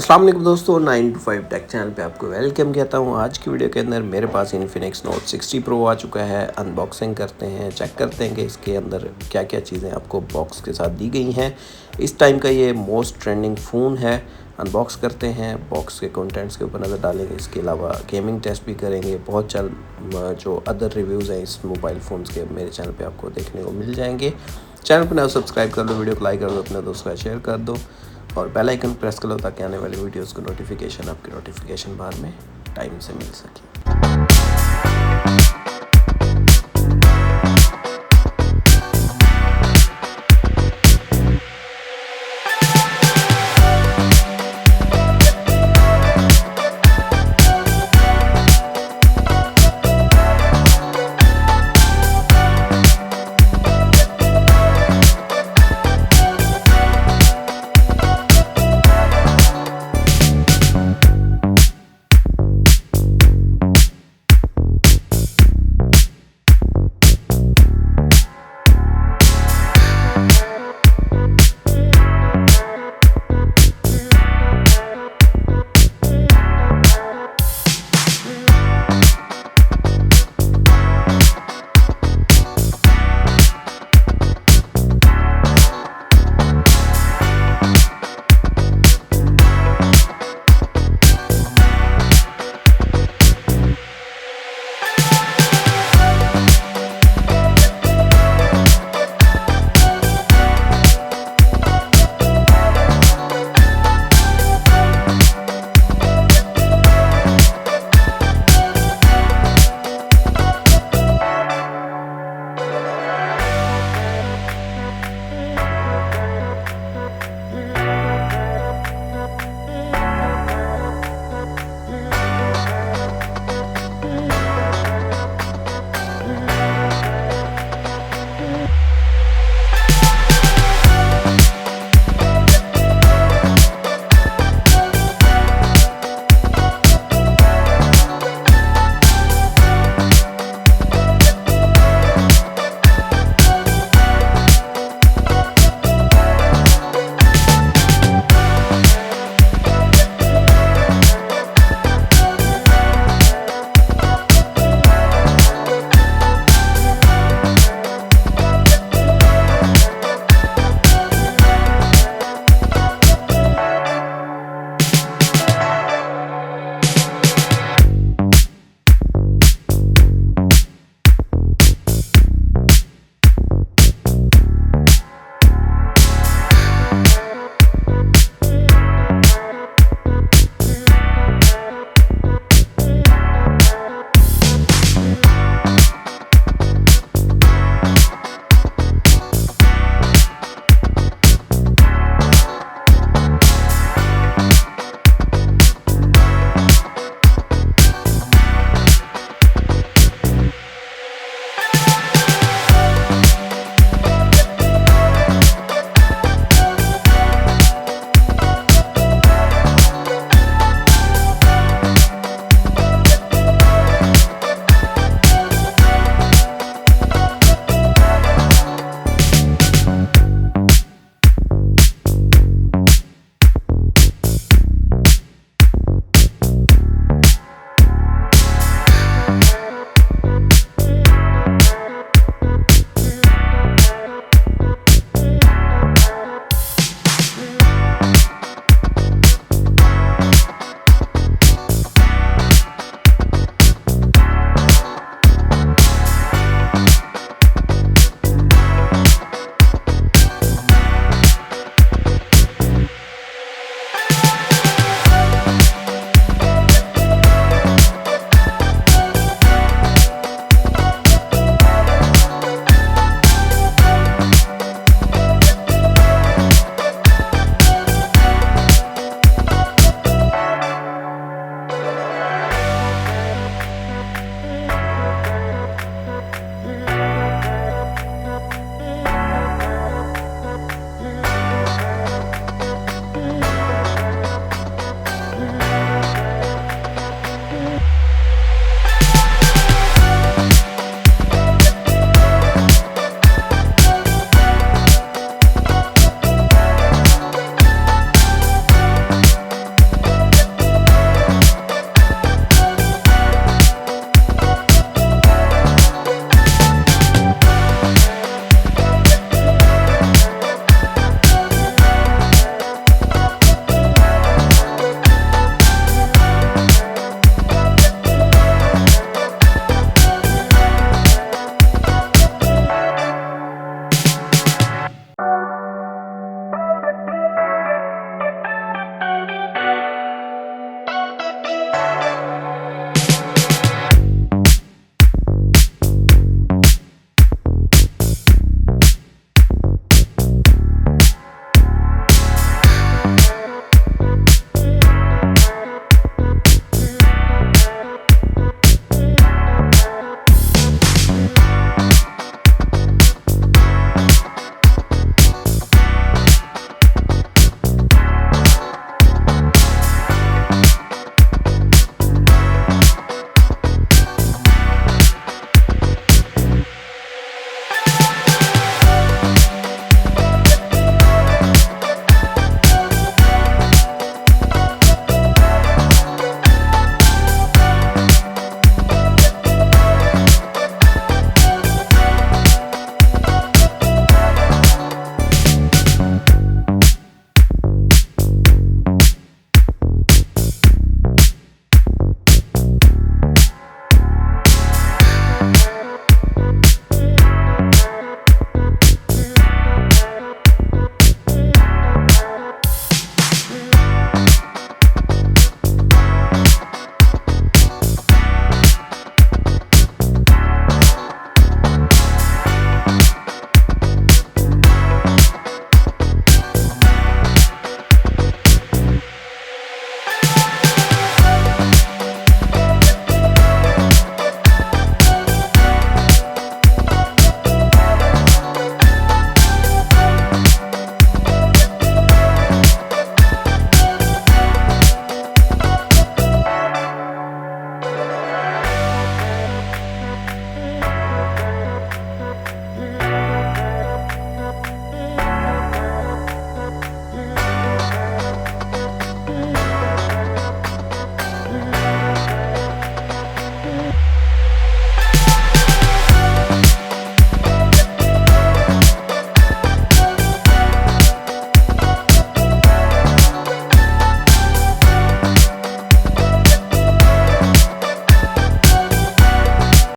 अस्सलाम वालेकुम दोस्तों, 9 to 5 टेक चैनल पे आपको वेलकम कहता हूँ। आज की वीडियो के अंदर मेरे पास इन्फिनिक्स नोट 60 प्रो आ चुका है। अनबॉक्सिंग करते हैं, चेक करते हैं कि इसके अंदर क्या क्या चीज़ें आपको बॉक्स के साथ दी गई हैं। इस टाइम का ये मोस्ट ट्रेंडिंग फ़ोन है। अनबॉक्स करते हैं, बॉक्स के कंटेंट्स के ऊपर नज़र डालेंगे। इसके अलावा गेमिंग टेस्ट भी करेंगे। बहुत जल्द जो अदर रिव्यूज़ हैं इस मोबाइल फ़ोन्स के मेरे चैनल पे आपको देखने को मिल जाएंगे। चैनल को ना सब्सक्राइब कर दो, वीडियो को लाइक कर दो, अपने दोस्तों का शेयर कर दो और बेल आइकन प्रेस कर लो ताकि आने वाली वीडियोस को नोटिफिकेशन आपके नोटिफिकेशन बार में टाइम से मिल सके।